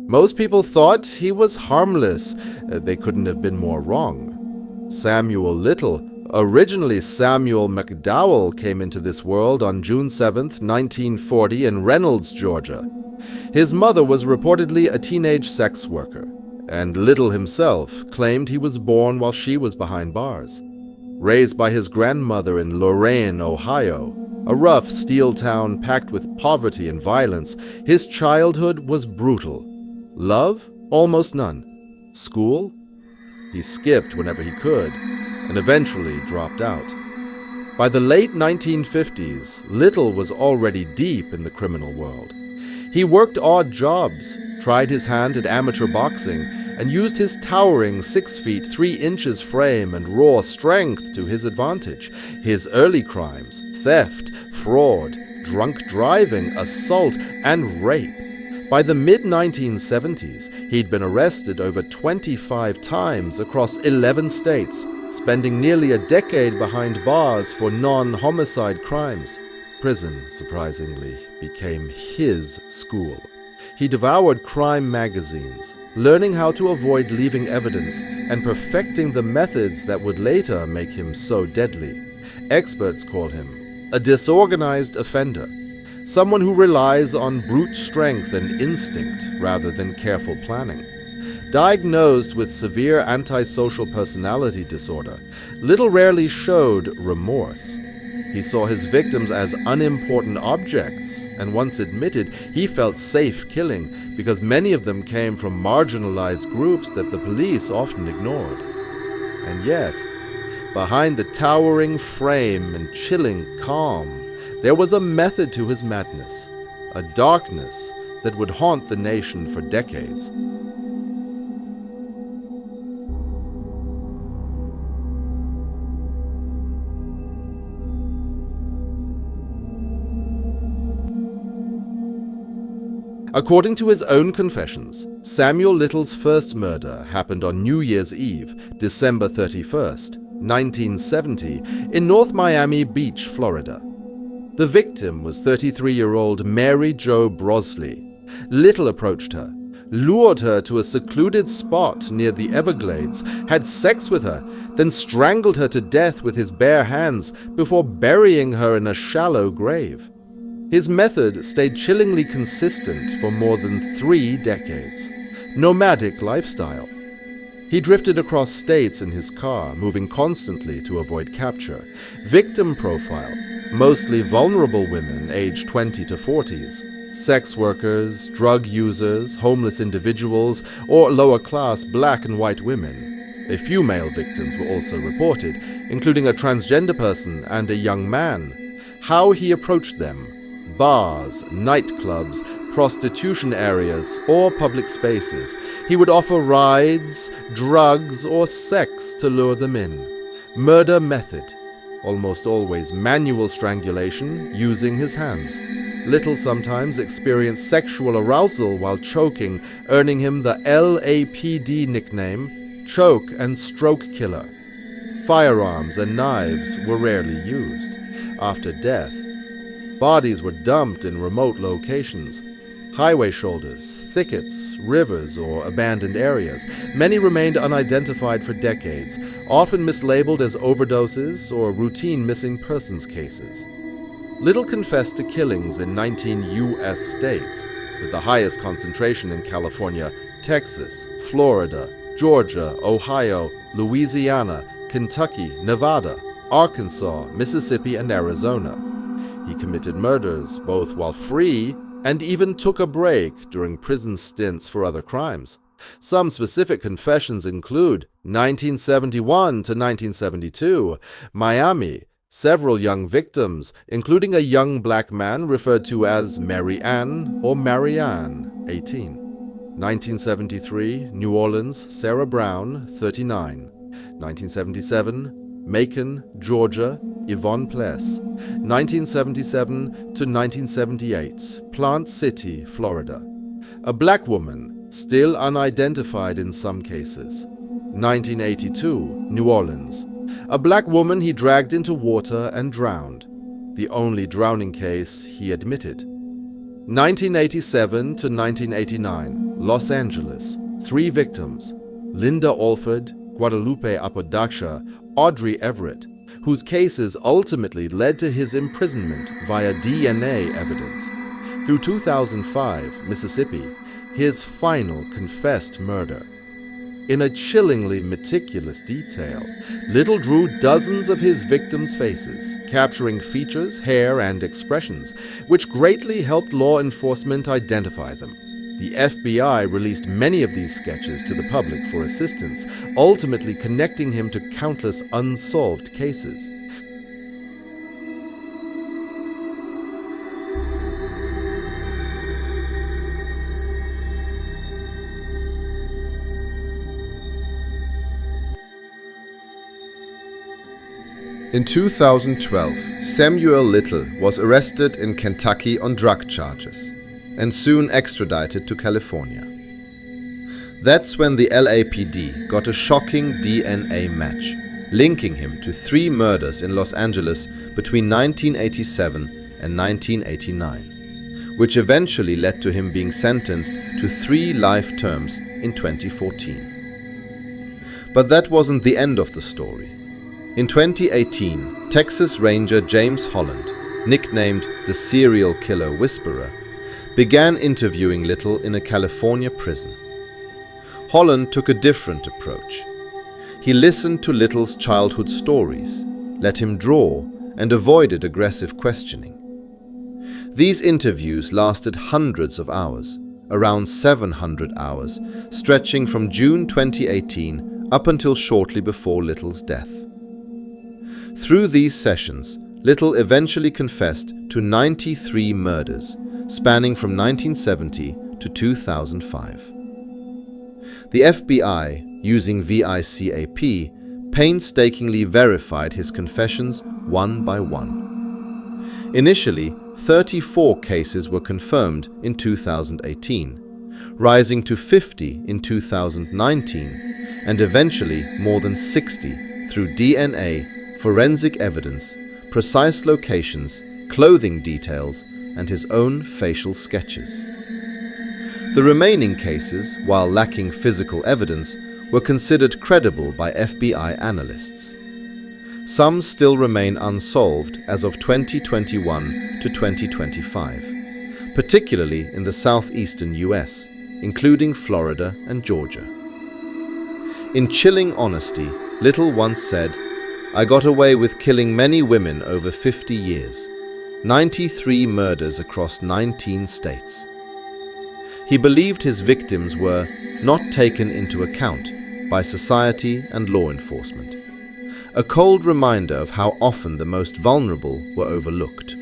Most people thought he was harmless. They couldn't have been more wrong. Samuel Little, originally Samuel McDowell, came into this world on June 7, 1940 in Reynolds, Georgia. His mother was reportedly a teenage sex worker, and Little himself claimed he was born while she was behind bars. Raised by his grandmother in Lorain, Ohio, a rough steel town packed with poverty and violence, his childhood was brutal. Love? Almost none. School? He skipped whenever he could, and eventually dropped out. By the late 1950s, Little was already deep in the criminal world. He worked odd jobs, tried his hand at amateur boxing, and used his towering 6 feet 3 inches frame and raw strength to his advantage. His early crimes: theft, fraud, drunk driving, assault, and rape. By the mid-1970s, he'd been arrested over 25 times across 11 states, spending nearly a decade behind bars for non-homicide crimes. Prison, surprisingly, became his school. He devoured crime magazines, learning how to avoid leaving evidence and perfecting the methods that would later make him so deadly. Experts call him a disorganized offender, someone who relies on brute strength and instinct rather than careful planning. Diagnosed with severe antisocial personality disorder, Little rarely showed remorse. He saw his victims as unimportant objects, and once admitted he felt safe killing because many of them came from marginalized groups that the police often ignored. And yet, behind the towering frame and chilling calm, there was a method to his madness, a darkness that would haunt the nation for decades. According to his own confessions, Samuel Little's first murder happened on New Year's Eve, December 31st, 1970, in North Miami Beach, Florida. The victim was 33-year-old Mary Jo Brosley. Little approached her, lured her to a secluded spot near the Everglades, had sex with her, then strangled her to death with his bare hands before burying her in a shallow grave. His method stayed chillingly consistent for more than 3 decades. Nomadic lifestyle. He drifted across states in his car, moving constantly to avoid capture. Victim profile: mostly vulnerable women aged 20 to 40s. Sex workers, drug users, homeless individuals, or lower-class black and white women. A few male victims were also reported, including a transgender person and a young man. How he approached them: bars, nightclubs, prostitution areas, or public spaces. He would offer rides, drugs, or sex to lure them in. Murder method: almost always manual strangulation using his hands. Little sometimes experienced sexual arousal while choking, earning him the LAPD nickname Choke and Stroke Killer. Firearms and knives were rarely used. After death, bodies were dumped in remote locations: highway shoulders, thickets, rivers, or abandoned areas. Many remained unidentified for decades, often mislabeled as overdoses or routine missing persons cases. Little confessed to killings in 19 U.S. states, with the highest concentration in California, Texas, Florida, Georgia, Ohio, Louisiana, Kentucky, Nevada, Arkansas, Mississippi, and Arizona. He committed murders both while free and even took a break during prison stints for other crimes. Some specific confessions include 1971 to 1972, Miami, several young victims, including a young black man referred to as Mary Ann or Marianne, 18. 1973, New Orleans, Sarah Brown, 39. 1977, Macon, Georgia, Yvonne Pless. 1977 to 1978, Plant City, Florida. A black woman, still unidentified in some cases. 1982, New Orleans. A black woman he dragged into water and drowned, the only drowning case he admitted. 1987 to 1989, Los Angeles, 3 victims: Linda Alford, Guadalupe Apodaca, Audrey Everett, whose cases ultimately led to his imprisonment via DNA evidence. Through 2005, Mississippi, his final confessed murder. In a chillingly meticulous detail, Little drew dozens of his victims' faces, capturing features, hair, and expressions, which greatly helped law enforcement identify them. The FBI released many of these sketches to the public for assistance, ultimately connecting him to countless unsolved cases. In 2012, Samuel Little was arrested in Kentucky on drug charges and soon extradited to California. That's when the LAPD got a shocking DNA match, linking him to 3 murders in Los Angeles between 1987 and 1989, which eventually led to him being sentenced to 3 life terms in 2014. But that wasn't the end of the story. In 2018, Texas Ranger James Holland, nicknamed the serial killer whisperer, began interviewing Little in a California prison. Holland took a different approach. He listened to Little's childhood stories, let him draw, and avoided aggressive questioning. These interviews lasted hundreds of hours, around 700 hours, stretching from June 2018 up until shortly before Little's death. Through these sessions, Little eventually confessed to 93 murders, spanning from 1970 to 2005. The FBI, using VICAP, painstakingly verified his confessions one by one. Initially, 34 cases were confirmed in 2018, rising to 50 in 2019, and eventually more than 60 through DNA, forensic evidence, precise locations, clothing details, and his own facial sketches. The remaining cases, while lacking physical evidence, were considered credible by FBI analysts. Some still remain unsolved as of 2021 to 2025, particularly in the southeastern US, including Florida and Georgia. In chilling honesty, Little once said, "I got away with killing many women over 50 years, 93 murders across 19 states." He believed his victims were not taken into account by society and law enforcement, a cold reminder of how often the most vulnerable were overlooked.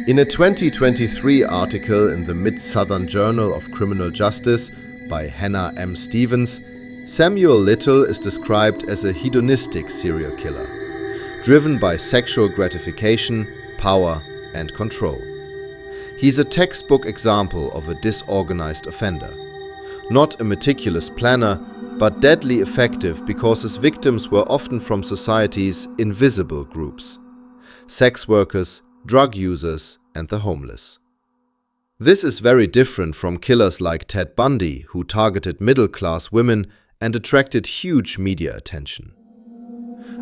In a 2023 article in the Mid-Southern Journal of Criminal Justice by Hannah M. Stevens, Samuel Little is described as a hedonistic serial killer, driven by sexual gratification, power, and control. He's a textbook example of a disorganized offender, not a meticulous planner, but deadly effective because his victims were often from society's invisible groups: sex workers, drug users, and the homeless. This is very different from killers like Ted Bundy, who targeted middle-class women and attracted huge media attention.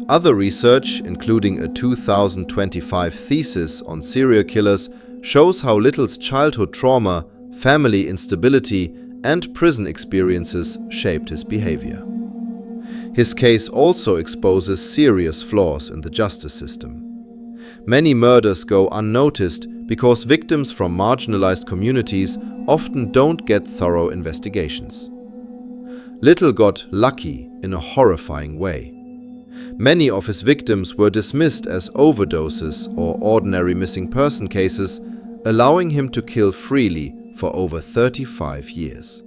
Other research, including a 2025 thesis on serial killers, shows how Little's childhood trauma, family instability, and prison experiences shaped his behavior. His case also exposes serious flaws in the justice system. Many murders go unnoticed because victims from marginalized communities often don't get thorough investigations. Little got lucky in a horrifying way. Many of his victims were dismissed as overdoses or ordinary missing person cases, allowing him to kill freely for over 35 years.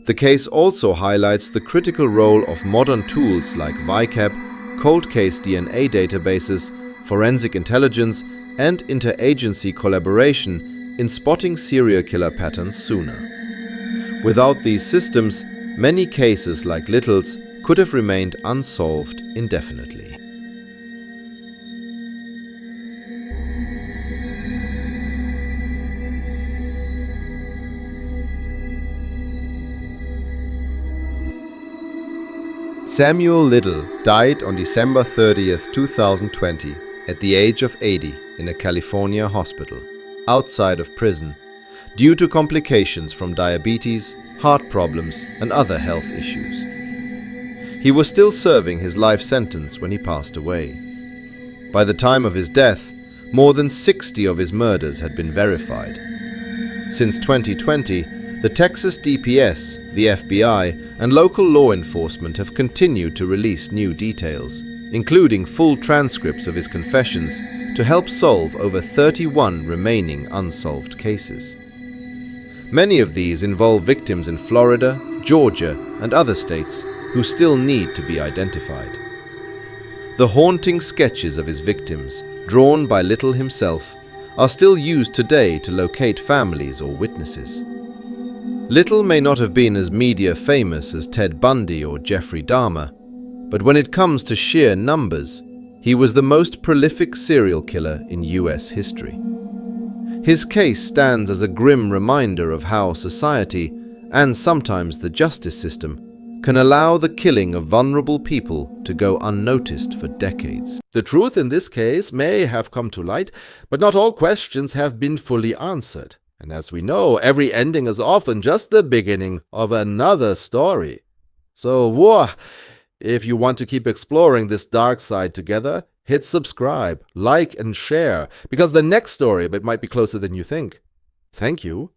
The case also highlights the critical role of modern tools like VICAP, cold case DNA databases, forensic intelligence, and interagency collaboration in spotting serial killer patterns sooner. Without these systems, many cases like Little's could have remained unsolved indefinitely. Samuel Little died on December 30th, 2020, at the age of 80 in a California hospital, outside of prison, due to complications from diabetes, heart problems, and other health issues. He was still serving his life sentence when he passed away. By the time of his death, more than 60 of his murders had been verified. Since 2020, the Texas DPS, the FBI, and local law enforcement have continued to release new details, including full transcripts of his confessions, to help solve over 31 remaining unsolved cases. Many of these involve victims in Florida, Georgia, and other states who still need to be identified. The haunting sketches of his victims, drawn by Little himself, are still used today to locate families or witnesses. Little may not have been as media famous as Ted Bundy or Jeffrey Dahmer, but when it comes to sheer numbers, he was the most prolific serial killer in US history. His case stands as a grim reminder of how society, and sometimes the justice system, can allow the killing of vulnerable people to go unnoticed for decades. The truth in this case may have come to light, but not all questions have been fully answered. And as we know, every ending is often just the beginning of another story. So, if you want to keep exploring this dark side together, hit subscribe, like, and share, because the next story might be closer than you think. Thank you.